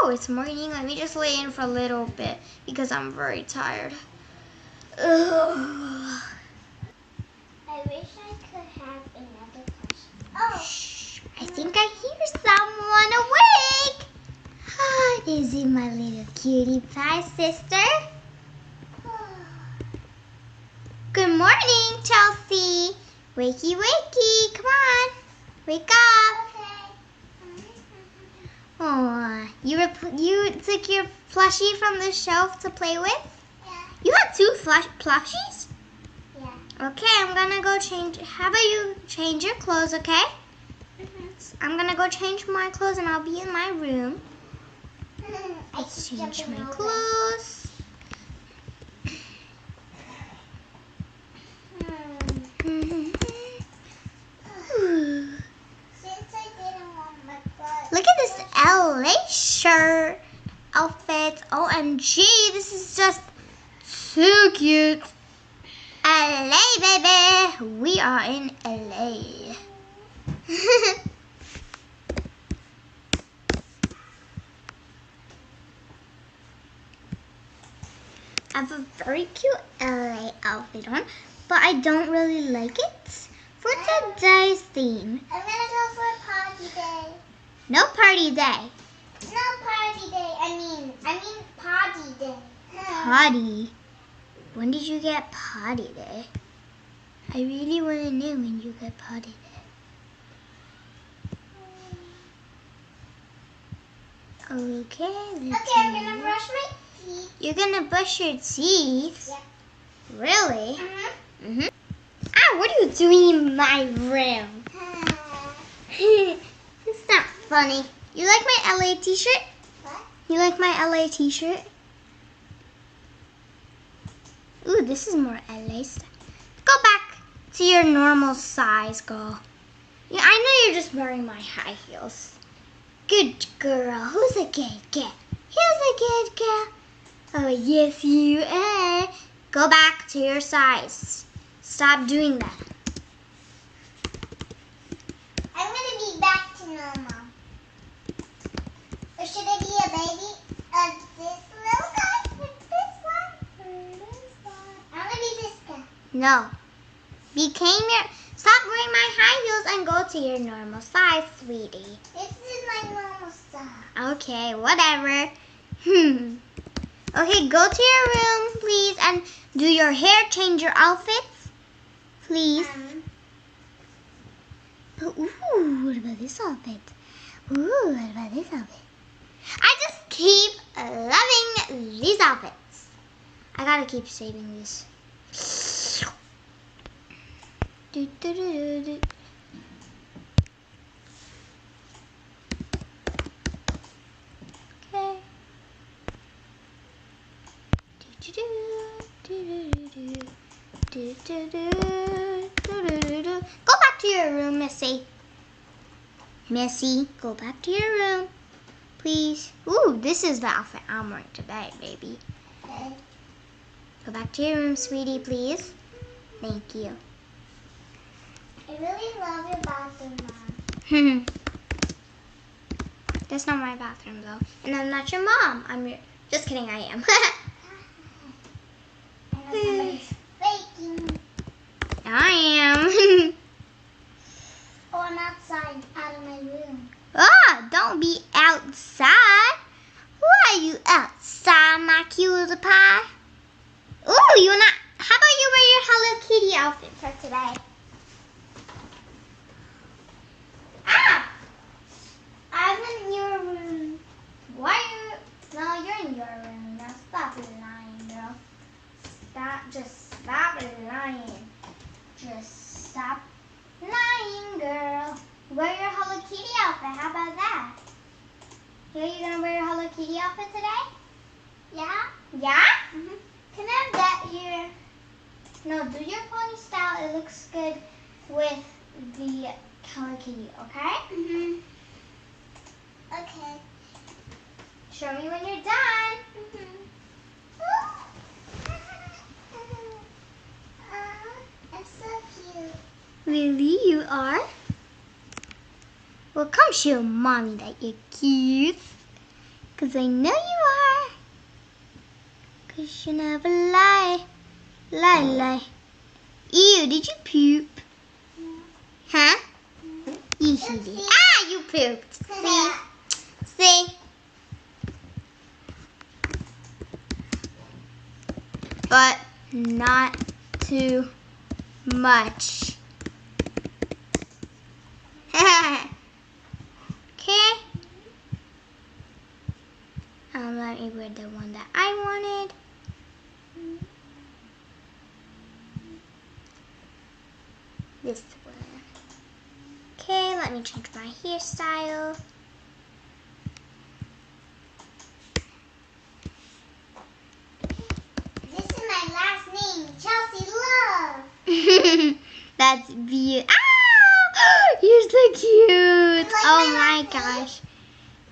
Oh, it's morning. Let me just lay in for a little bit because I'm very tired. Ugh. I wish I could have another question. Oh! Shh. I think I hear someone awake. Ah, is it my little cutie pie sister? Good morning, Chelsea. Wakey, wakey. Come on. Wake up. Oh, you took your plushie from the shelf to play with? Yeah. You had two plushies? Yeah. Okay, I'm gonna go change. How about you change your clothes, okay? I'm gonna go change my clothes and I'll be in my room. Let's change my clothes. Since I didn't want my clothes. Look at this LA shirt outfit. OMG, this is just so cute. LA, baby. We are in LA. I have a very cute LA outfit on, but I don't really like it for today's theme. I'm gonna go for a party day. No party day. No party day. I mean party day. Potty. When did you get potty day? I really want to know when you get potty day. Okay, let's Okay, I'm gonna brush my teeth. You're gonna brush your teeth? Yeah. Really? Ah, what are you doing in my room? It's not funny. You like my LA t-shirt? What? You like my LA t-shirt? Ooh, this is more LA stuff. Go back to your normal size, girl. Yeah, I know you're just wearing my high heels. Good girl. Who's a good girl? Who's a good girl? Oh, yes, you are. Go back to your size. Stop doing that. I'm gonna be back to normal. Or should I be a baby of this little guy? With this one? Or this one? I'm gonna be this guy. No. Stop wearing my high heels and go to your normal size, sweetie. This is my normal size. Okay, whatever. Okay, go to your room, please, and do your hair, change your outfits, please. Ooh, what about this outfit? Ooh, what about this outfit? I just keep loving these outfits. I gotta keep saving this. Do. Okay. Go back to your room, Missy. Missy, go back to your room, please. Ooh, this is the outfit I'm wearing today, baby. Okay. Go back to your room, sweetie, please. Thank you. I really love your bathroom, Mom. That's not my bathroom, though. And I'm not your mom. Just kidding, I am. I know somebody's faking. I am. Oh, I'm outside, out of my room. Ah, don't be outside. Why are you outside, my cutie pie? Ooh, you're not. How about you wear your Hello Kitty outfit for today? Ah! I'm in your room. No, you're in your room. Now stop lying, girl. Just stop lying. Just stop lying, girl. Wear your Hello Kitty outfit. How about that? Here, you gonna wear your Hello Kitty outfit today? Yeah? Yeah? Can I have that here? No, do your pony style. It looks good with the Hello Kitty, okay? Okay. Show me when you're done. I'm so cute. Really, you are? Well, come show mommy that you're cute. 'Cause I know you are. 'Cause you never lie. Lie. Ew, did you poop? Huh? You did. Ah, you pooped. See? But not too much. Okay. Let me wear the one that I wanted. This one. Okay, let me change my hairstyle. This is my last name, Chelsea Love. That's beautiful. Ah! You're so cute. Like Oh my my gosh.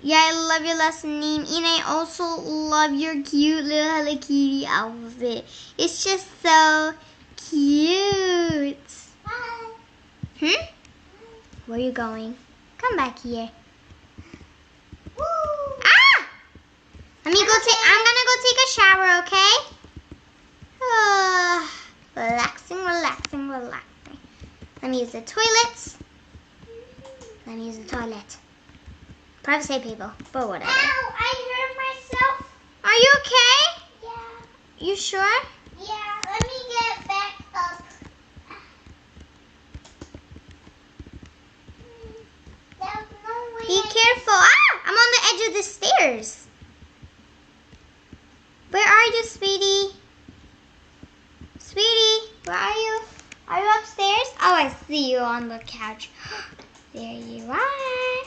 Yeah, I love your last name. And I also love your cute little Hello Kitty outfit. It's just so cute. Bye. Where are you going? Come back here. Woo. Ah! I'm gonna go take a shower, okay? Relaxing. Let me use the toilet. Privacy people, but whatever. Ow, I hurt myself. Are you okay? Yeah. You sure? Yeah, let me get back up. There's no way Be I careful. Ah! I'm on the edge of the stairs. Where are you, sweetie? Sweetie, where are you? Are you upstairs? Oh, I see you on the couch. There you are.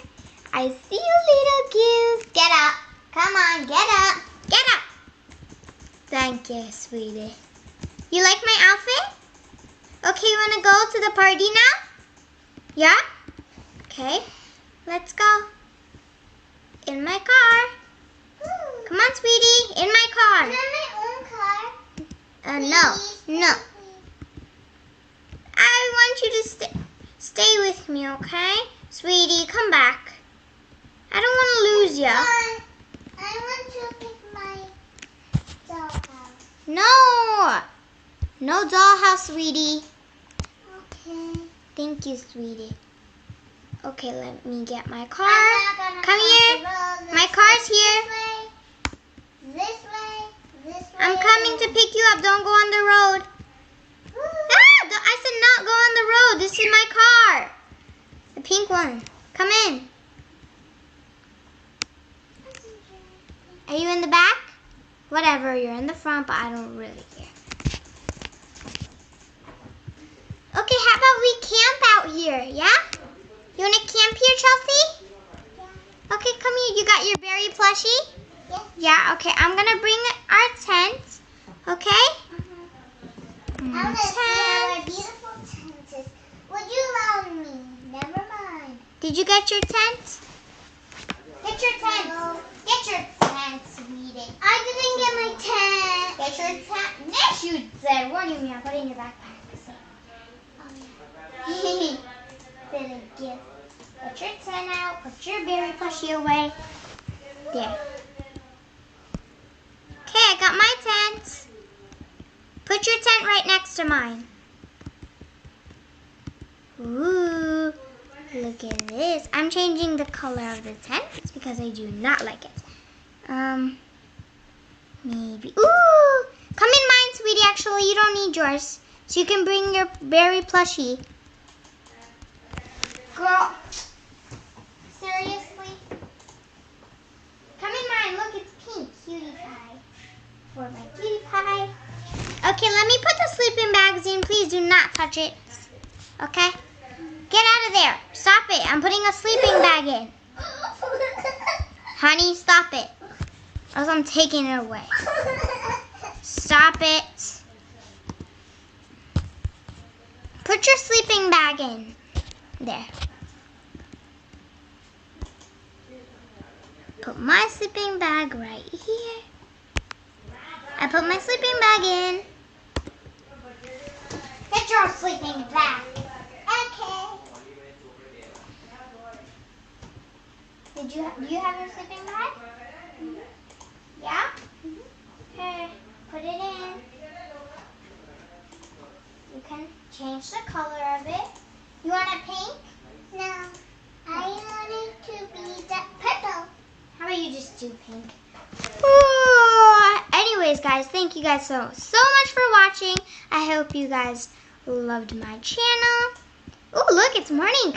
I see you, little goose. Get up. Come on, get up. Get up. Thank you, sweetie. You like my outfit? Okay, you want to go to the party now? Yeah? Okay, let's go. In my car. Come on, sweetie. In my Can car. I have my own car? No. Please, No. please. I want you to stay with me, okay? Sweetie, come back. I don't want to lose you. I want to pick my dollhouse. No. No dollhouse, sweetie. Okay. Thank you, sweetie. Okay, let me get my car. I'm not gonna Come cross here. the road. My Let's car's go here. This way. I'm coming to pick you up. Don't go on the road. Woo. Ah! I said not go on the road. This is my car. The pink one. Come in. Are you in the back? Whatever, you're in the front, but I don't really care. Okay, how about we camp out here, yeah? You want to camp here, Chelsea? Yeah. Okay, come here. You got your berry plushie? Yes. Yeah, okay. I'm going to bring our tent, okay? I want to see our beautiful tent is. Would you allow me? Never mind. Did you get your tent? Get your tent. Get your tent, sweetie. I didn't get my tent. Get your tent. Yes, you did. What do you mean? I put it in your backpack. Oh, Silly gift. Put your tent out. Put your berry plushie away. There. Okay, I got my tent. Put your tent right next to mine. Ooh, look at this. I'm changing the color of the tent because I do not like it. Maybe. Ooh, come in mine, sweetie. Actually, you don't need yours. So you can bring your berry plushie. Girl, seriously? Come in mine. Look, it's pink. Cutie pie. For my cutie pie. Okay, let me put the sleeping bags in. Please do not touch it. Okay? Get out of there. Stop it. I'm putting a sleeping bag in. Honey, stop it. Or else I'm taking it away. Stop it. Put your sleeping bag in. There. Put my sleeping bag right here. I put my sleeping bag in. Get your sleeping bag. okay. Do you have your sleeping bag? Yeah? Okay, put it in. You can change the color of it. You want a pink? No. I want it to be the purple. How about you just do pink? Ooh. Anyways, guys, thank you guys so much for watching. I hope you guys loved my channel. Oh, look, it's morning.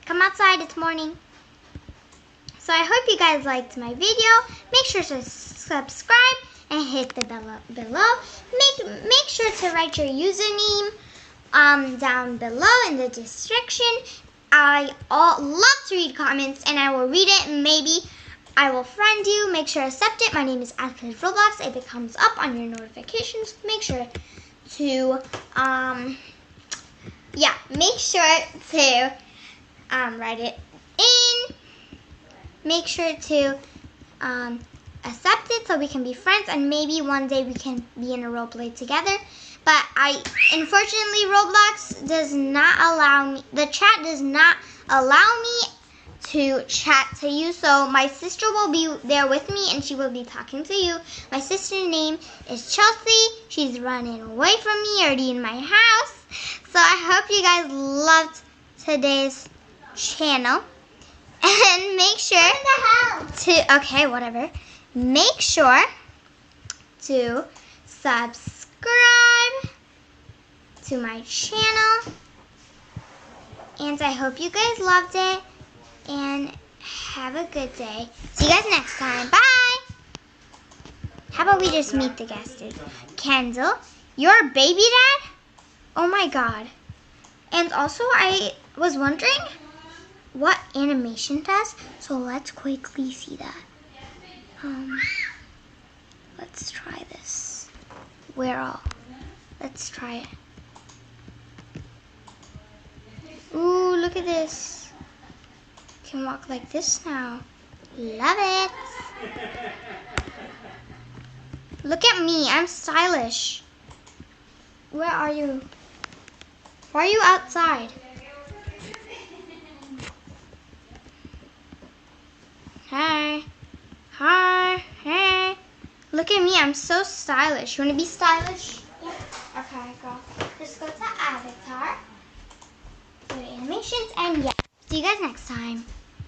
Come outside. It's morning. So I hope you guys liked my video. Make sure to subscribe and hit the bell below. Make sure to write your username down below in the description. I love to read comments, and I will read it. Make I will friend you. Make sure to accept it. My name is Ashley Roblox. If it comes up on your notifications, make sure to make sure to write it in. Make sure to accept it so we can be friends, and maybe one day we can be in a role play together. But unfortunately, Roblox does not allow me, the chat does not allow me to chat to you. So my sister will be there with me, and she will be talking to you. My sister's name is Chelsea. She's running away from me, already in my house. So I hope you guys loved today's channel. And make sure to, okay, whatever. Make sure to subscribe to my channel. And I hope you guys loved it. And have a good day. See you guys next time. Bye. How about we just meet the guests? Kendall, your baby dad? Oh my god. And also, I was wondering what animation does, so let's quickly see that. Let's try this. Let's try it. Ooh, look at this. Can walk like this now. Love it. Look at me, I'm stylish. Where are you? Why are you outside? Hi. Hi. Hey. Look at me. I'm so stylish. You want to be stylish? Yeah. Okay, go. Just go to Avatar. Go to Animations, and yeah. See you guys next time.